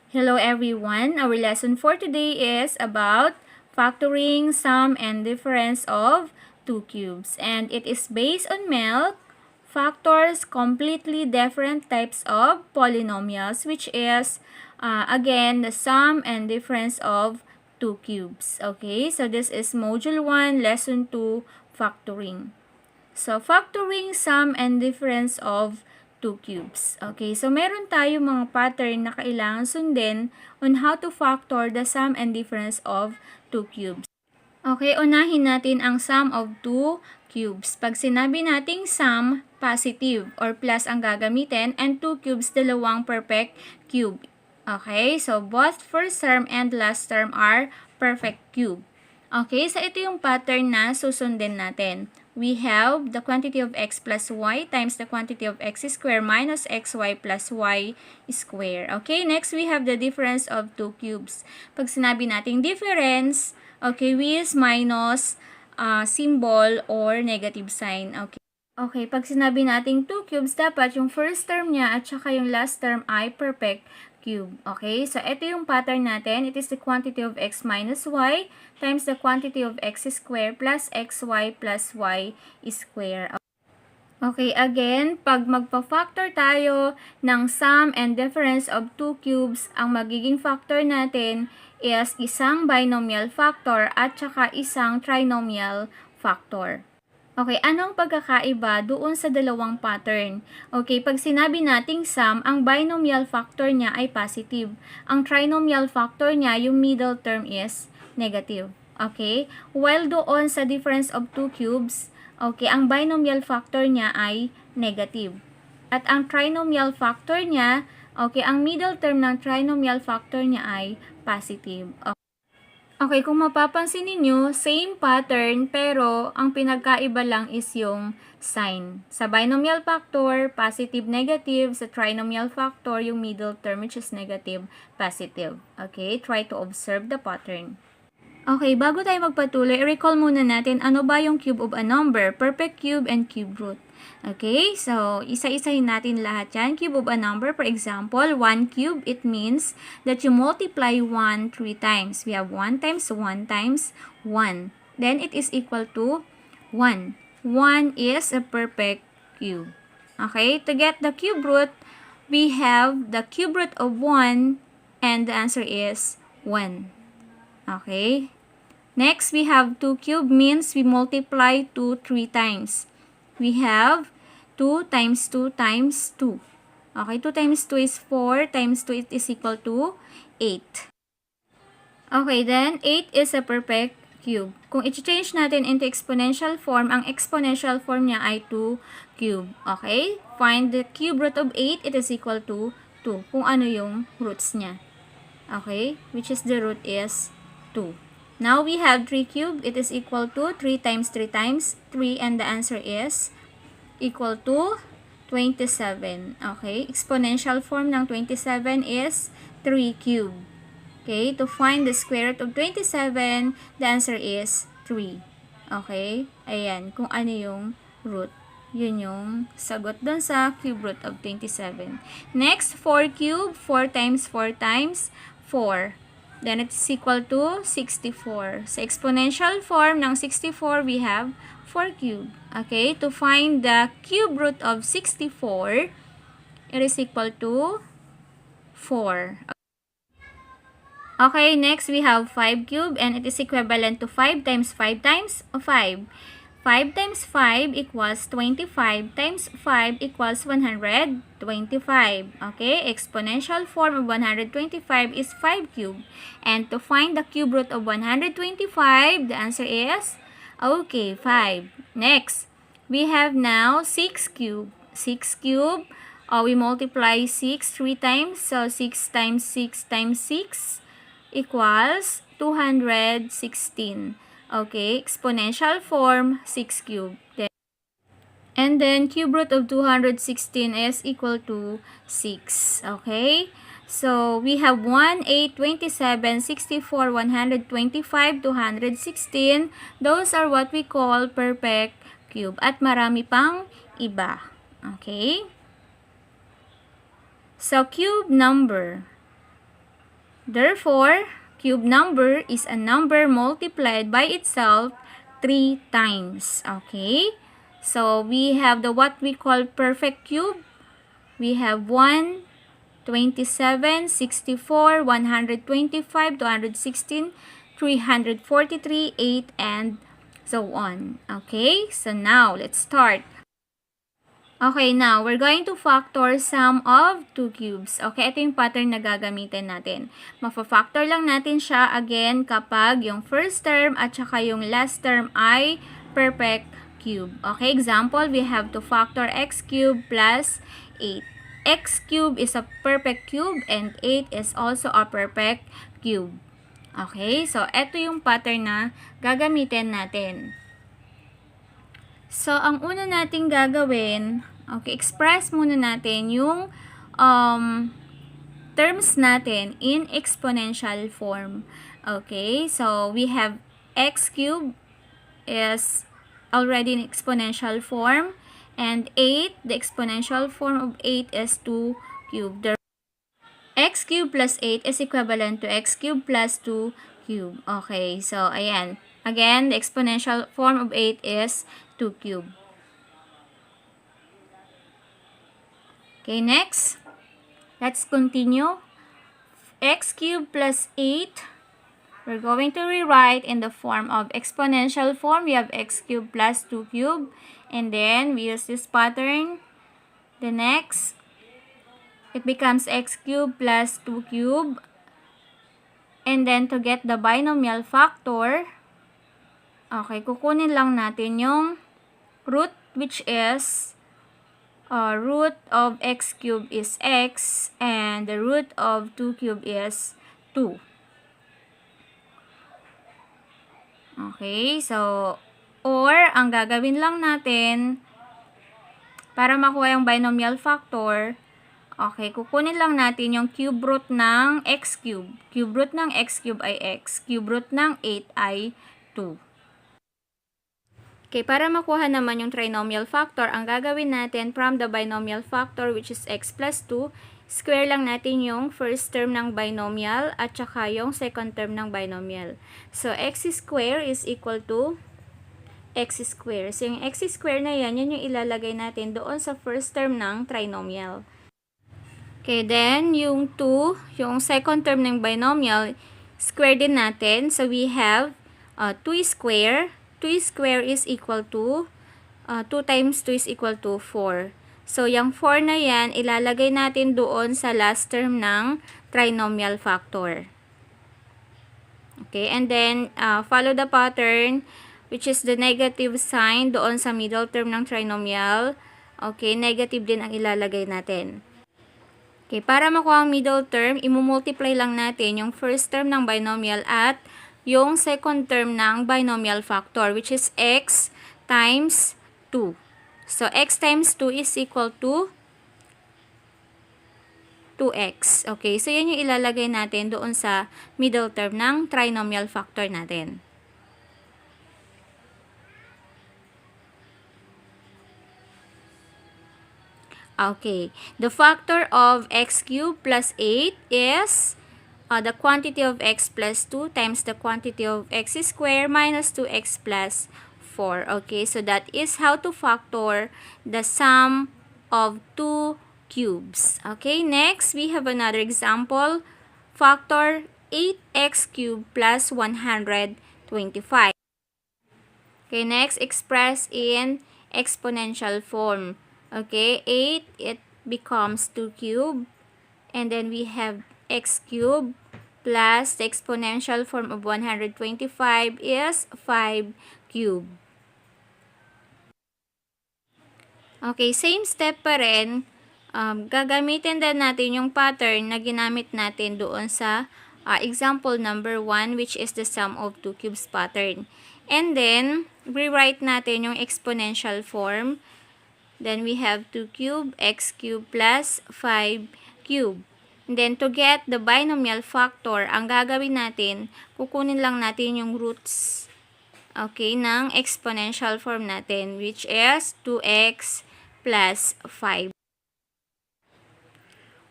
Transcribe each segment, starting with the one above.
Hello everyone. Our lesson for today is about factoring sum and difference of two cubes. And it is based on MELC, factors completely different types of polynomials, which is, again, the sum and difference of two cubes. Okay, so this is Module 1, Lesson 2, Factoring. So, factoring sum and difference of two cubes. Okay, so meron tayo mga pattern na kailangan sundin on how to factor the sum and difference of two cubes. Okay, unahin natin ang sum of two cubes. Pag sinabi nating sum, positive or plus ang gagamitin, and two cubes, dalawang perfect cube. Okay, so both first term and last term are perfect cube. Okay, so ito yung pattern na susundin natin. We have the quantity of x plus y times the quantity of x squared minus xy plus y squared. Okay, next we have the difference of two cubes. Pag sinabi nating difference, okay, we use minus symbol or negative sign. Okay. Okay, pag sinabi nating two cubes, dapat yung first term niya at saka yung last term ay perfect cube. Okay, so ito yung pattern natin. It is the quantity of x minus y times the quantity of x squared plus xy plus y squared. Okay, again, pag magpa-factor tayo ng sum and difference of two cubes, ang magiging factor natin is isang binomial factor at saka isang trinomial factor. Okay, anong pagkakaiba doon sa dalawang pattern? Okay, pag sinabi nating sum, ang binomial factor niya ay positive. Ang trinomial factor niya, yung middle term is negative. Okay? While doon sa difference of two cubes, okay, ang binomial factor niya ay negative. At ang trinomial factor niya, okay, ang middle term ng trinomial factor niya ay positive. Okay, kung mapapansin ninyo, same pattern pero ang pinagkaiba lang is yung sign. Sa binomial factor, positive, negative. Sa trinomial factor, yung middle term which is negative, positive. Okay, try to observe the pattern. Okay, bago tayo magpatuloy, recall muna natin ano ba yung cube of a number, perfect cube and cube root. Okay, so isa-isahin natin lahat yan. Cube of a number, for example, 1 cube, it means that you multiply 1 3 times. We have 1 times 1 times 1. Then it is equal to 1. 1 is a perfect cube. Okay, to get the cube root, we have the cube root of 1 and the answer is 1. Okay. Next, we have 2 cube means we multiply 2 3 times. We have 2 times 2 times 2. Okay, 2 times 2 is 4 times 2 it is equal to 8. Okay, then 8 is a perfect cube. Kung i-change natin into exponential form, ang exponential form niya ay 2 cube. Okay, find the cube root of 8, it is equal to 2. Kung ano yung roots niya. Okay, which is the root is 2. Now, we have 3 cubed. It is equal to 3 times 3 times 3 and the answer is equal to 27. Okay, exponential form ng 27 is 3 cubed. Okay, to find the square root of 27, the answer is 3. Okay, ayan, kung ano yung root. Yun yung sagot dun sa cube root of 27. Next, 4 cubed. 4 times 4 times 4. Then it is equal to 64. Sa exponential form ng 64, we have 4 cubed. Okay, to find the cube root of 64, it is equal to 4. Okay, next we have 5 cubed and it is equivalent to 5 times 5 times 5. 5 times 5 equals 25 times 5 equals 125. Okay, exponential form of 125 is 5 cubed. And to find the cube root of 125, the answer is, okay, 5. Next, we have now 6 cubed. 6 cubed, we multiply 6 3 times. So, 6 times 6 times 6 equals 216. Okay, exponential form, 6 cubed. And then, cube root of 216 is equal to 6. Okay? So, we have 1, 8, 27, 64, 125, 216. Those are what we call perfect cube. At marami pang iba. Okay? So, cube number. Therefore, cube number is a number multiplied by itself 3 times. Okay? So, we have the what we call perfect cube. We have 1, 27, 64, 125, 216, 343, 8, and so on. Okay? So, now, let's start. Okay, now, we're going to factor sum of 2 cubes. Okay, ito yung pattern na gagamitin natin. Mafa-factor lang natin siya again kapag yung first term at saka yung last term ay perfect cube. Okay, example, we have to factor x cube plus 8. X cube is a perfect cube and 8 is also a perfect cube. Okay, so ito yung pattern na gagamitin natin. So, ang una nating gagawin, okay, express muna natin yung terms natin in exponential form. Okay, so we have x cubed is already in exponential form, and 8, the exponential form of 8 is 2 cubed. X cubed plus 8 is equivalent to x cubed plus 2 cubed. Okay, so ayan. Again, the exponential form of 8 is 2 cubed. Okay, next. Let's continue. X cubed plus 8. We're going to rewrite in the form of exponential form. We have x cubed plus 2 cubed. And then, we use this pattern. The next, it becomes x cubed plus 2 cubed. And then, to get the binomial factor, okay, kukunin lang natin yung root, which is root of x cubed is x, and the root of 2 cubed is 2. Okay, so, or, ang gagawin lang natin, para makuha yung binomial factor, okay, kukunin lang natin yung cube root ng x cube. Cube root ng x cube ay x. Cube root ng 8 ay 2. Okay, para makuha naman yung trinomial factor, ang gagawin natin from the binomial factor, which is x plus 2, square lang natin yung first term ng binomial at saka yung second term ng binomial. So, x square is equal to x square. So, yung x square na yan, yun yung ilalagay natin doon sa first term ng trinomial. Okay, then, yung 2, yung second term ng binomial, square din natin. So, we have 2 square. 2 square is equal to, 2 times 2 is equal to 4. So, yung 4 na yan, ilalagay natin doon sa last term ng trinomial factor. Okay, and then, follow the pattern, which is the negative sign doon sa middle term ng trinomial. Okay, negative din ang ilalagay natin. Okay, para makuha ang middle term, imumultiply lang natin yung first term ng binomial at yung second term ng binomial factor, which is x times 2. So, x times 2 is equal to 2x. Okay, so yan yung ilalagay natin doon sa middle term ng trinomial factor natin. Okay, the factor of x cubed plus 8 is the quantity of x plus 2 times the quantity of x squared minus 2x plus 4. Okay, so that is how to factor the sum of 2 cubes. Okay, next we have another example. Factor 8x cubed plus 125. Okay, next express in exponential form. Okay, 8, it becomes 2 cubed. And then we have x cubed plus the exponential form of 125 is 5 cubed. Okay, same step pa rin. Gagamitin din natin yung pattern na ginamit natin doon sa example number 1, which is the sum of 2 cubes pattern. And then, rewrite natin yung exponential form. Then we have 2 cubed, x cubed plus 5 cubed. And then, to get the binomial factor, ang gagawin natin, kukunin lang natin yung roots, okay, ng exponential form natin, which is 2x plus 5.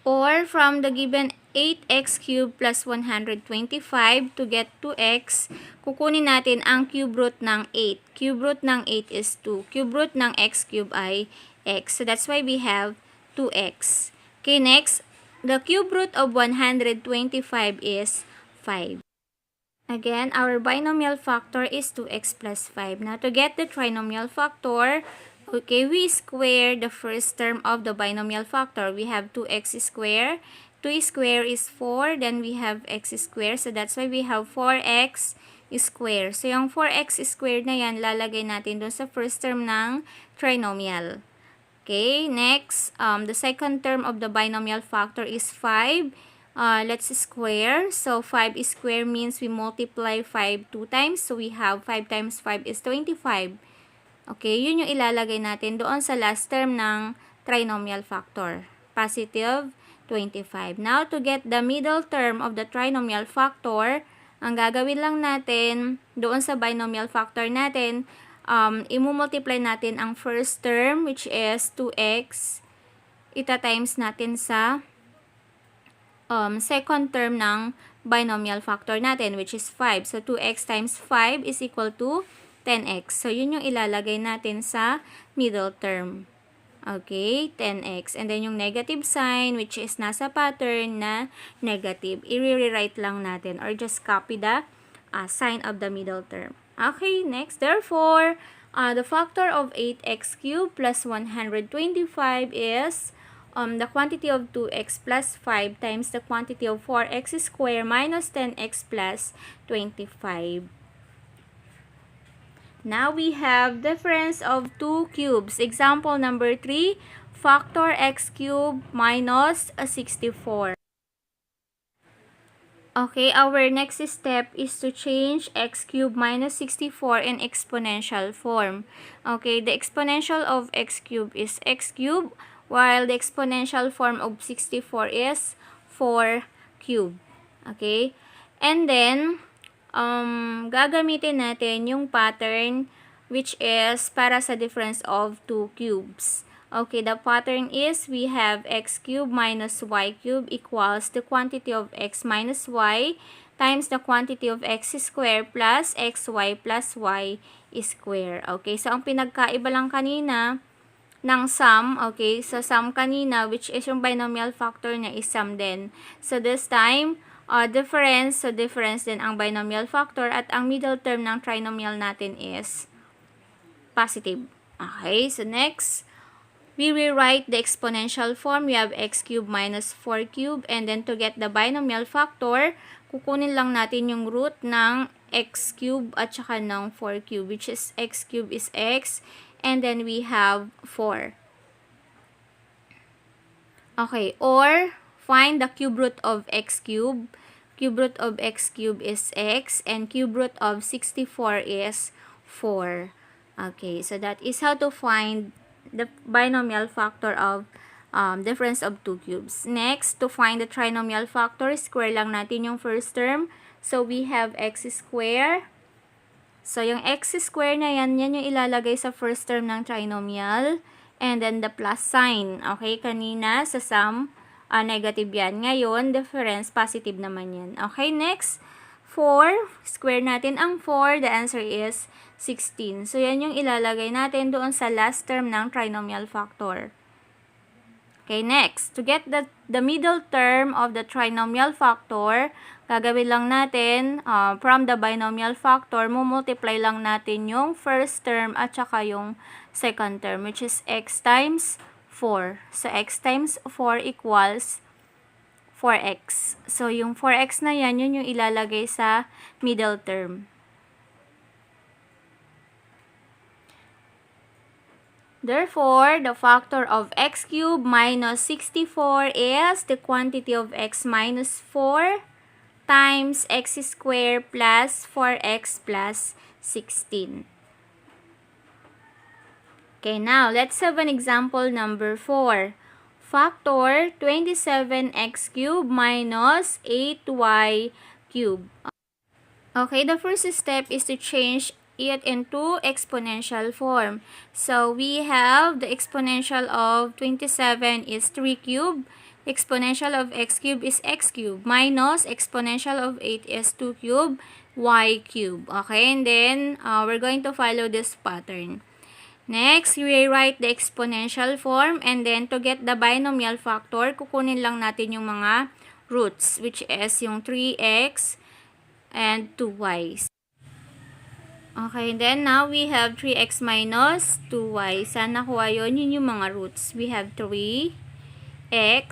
Or from the given 8x cubed plus 125 to get 2x, kukunin natin ang cube root ng 8. Cube root ng 8 is 2. Cube root ng x cube ay x. So that's why we have 2x. Okay, next, the cube root of 125 is 5. Again, our binomial factor is 2x plus 5. Now, to get the trinomial factor, okay, we square the first term of the binomial factor. We have 2x squared. 2 squared is 4. Then we have x squared. So, that's why we have 4x squared. So, yung 4x squared na yan, lalagay natin dun sa first term ng trinomial. Okay, next, the second term of the binomial factor is 5. Let's square. So, 5 square means we multiply 5 2 times. So, we have 5 times 5 is 25. Okay, yun yung ilalagay natin doon sa last term ng trinomial factor. Positive 25. Now, to get the middle term of the trinomial factor, ang gagawin lang natin doon sa binomial factor natin, imumultiply natin ang first term, which is 2x. Ita-times natin sa second term ng binomial factor natin, which is 5. So, 2x times 5 is equal to 10x. So, yun yung ilalagay natin sa middle term. Okay, 10x. And then, yung negative sign, which is nasa pattern na negative, i-rewrite lang natin or just copy the sign of the middle term. Okay, next. Therefore, the factor of 8x cubed plus 125 is the quantity of 2x plus 5 times the quantity of 4x squared minus 10x plus 25. Now we have difference of two cubes. Example number 3, factor x cubed minus 64. Okay, our next step is to change x cubed minus 64 in exponential form. Okay, the exponential of x cubed is x cubed, while the exponential form of 64 is 4 cubed. Okay, and then, gagamitin natin yung pattern which is para sa difference of two cubes. Okay, the pattern is we have x cubed minus y cubed equals the quantity of x minus y times the quantity of x squared plus xy plus y squared. Okay, so ang pinagkaiba lang kanina ng sum, okay, so sum kanina which is yung binomial factor niya is sum din. So this time, difference, so difference din ang binomial factor at ang middle term ng trinomial natin is positive. Okay, so next, we rewrite the exponential form. We have x cubed minus 4 cubed, and then to get the binomial factor, kukunin lang natin yung root ng x cubed at saka ng 4 cubed, which is x cubed is x, and then we have 4. Okay, or find the cube root of x cubed. Cube root of x cubed is x, and cube root of 64 is 4. Okay, so that is how to find the binomial factor of difference of two cubes. Next, to find the trinomial factor, square lang natin yung first term. So, we have x squared. So, yung x squared na yan yung ilalagay sa first term ng trinomial. And then, the plus sign. Okay, kanina sa sum, negative yan. Ngayon, difference, positive naman yan. Okay, next, 4. Square natin ang 4. The answer is 16. So, yan yung ilalagay natin doon sa last term ng trinomial factor. Okay, next. To get the middle term of the trinomial factor, gagawin lang natin, from the binomial factor, multiply lang natin yung first term at saka yung second term, which is x times 4. So, x times 4 equals 4x. So, yung 4x na yan, yun yung ilalagay sa middle term. Therefore, the factor of x cubed minus 64 is the quantity of x minus 4 times x squared plus 4x plus 16. Okay, now let's have an example number 4. Factor 27x cubed minus 8y cubed. Okay, the first step is to change it into exponential form. So, we have the exponential of 27 is 3 cubed. exponential of x cube is x cube, minus exponential of 8 is 2 cube, y cube. Okay, and then we're going to follow this pattern. Next, we write the exponential form, and then to get the binomial factor, kukunin lang natin yung mga roots, which is yung 3x and 2y. Okay, then now we have 3x minus 2y. Saan nakuha yun? Yun yung mga roots. We have 3x,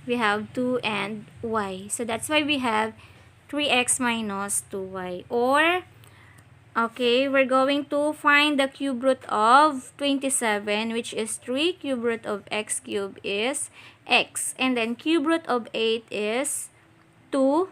we have 2, and y. So that's why we have 3x minus 2y. Or, okay, we're going to find the cube root of 27, which is 3. Cube root of x cube is x. And then cube root of 8 is 2.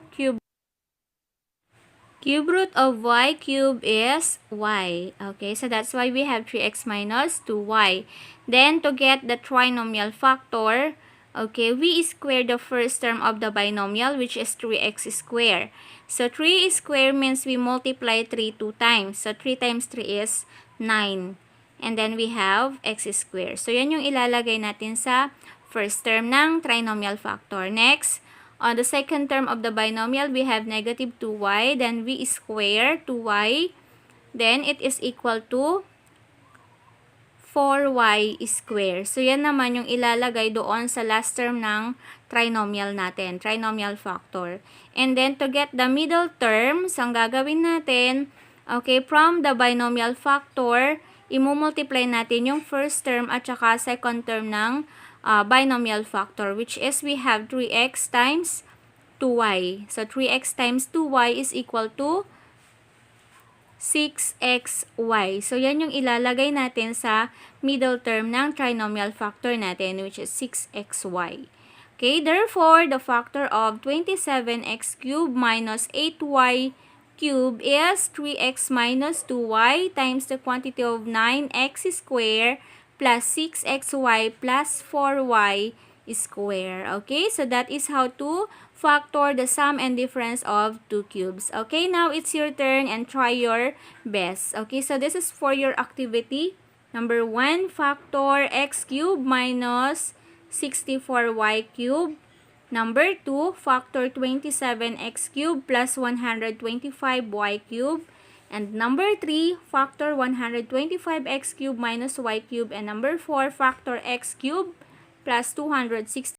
Cube root of y cube is y. Okay, so that's why we have 3x minus 2y. Then, to get the trinomial factor, okay, we square the first term of the binomial, which is 3x squared. So, 3 squared means we multiply 3 2 times. So, 3 times 3 is 9. And then, we have x squared. So, yan yung ilalagay natin sa first term ng trinomial factor. Next, on the second term of the binomial, we have negative 2y. Then, we square 2y. Then, it is equal to 4y squared. So, yan naman yung ilalagay doon sa last term ng trinomial natin, trinomial factor. And then, to get the middle term, so, ang gagawin natin, okay, from the binomial factor, imumultiply natin yung first term at saka second term ng binomial factor, which is we have 3x times 2y. So, 3x times 2y is equal to 6xy. So, yan yung ilalagay natin sa middle term ng trinomial factor natin, which is 6xy. Okay, therefore, the factor of 27x cubed minus 8y cubed is 3x minus 2y times the quantity of 9x squared plus 6xy plus 4y square. Okay, so that is how to factor the sum and difference of two cubes. Okay, now it's your turn and try your best. Okay, so this is for your activity. Number 1, factor x cubed minus 64y cubed. Number 2, factor 27x cubed plus 125y cubed. And number 3, factor 125x cubed minus y cubed. And number 4, factor x cubed plus 260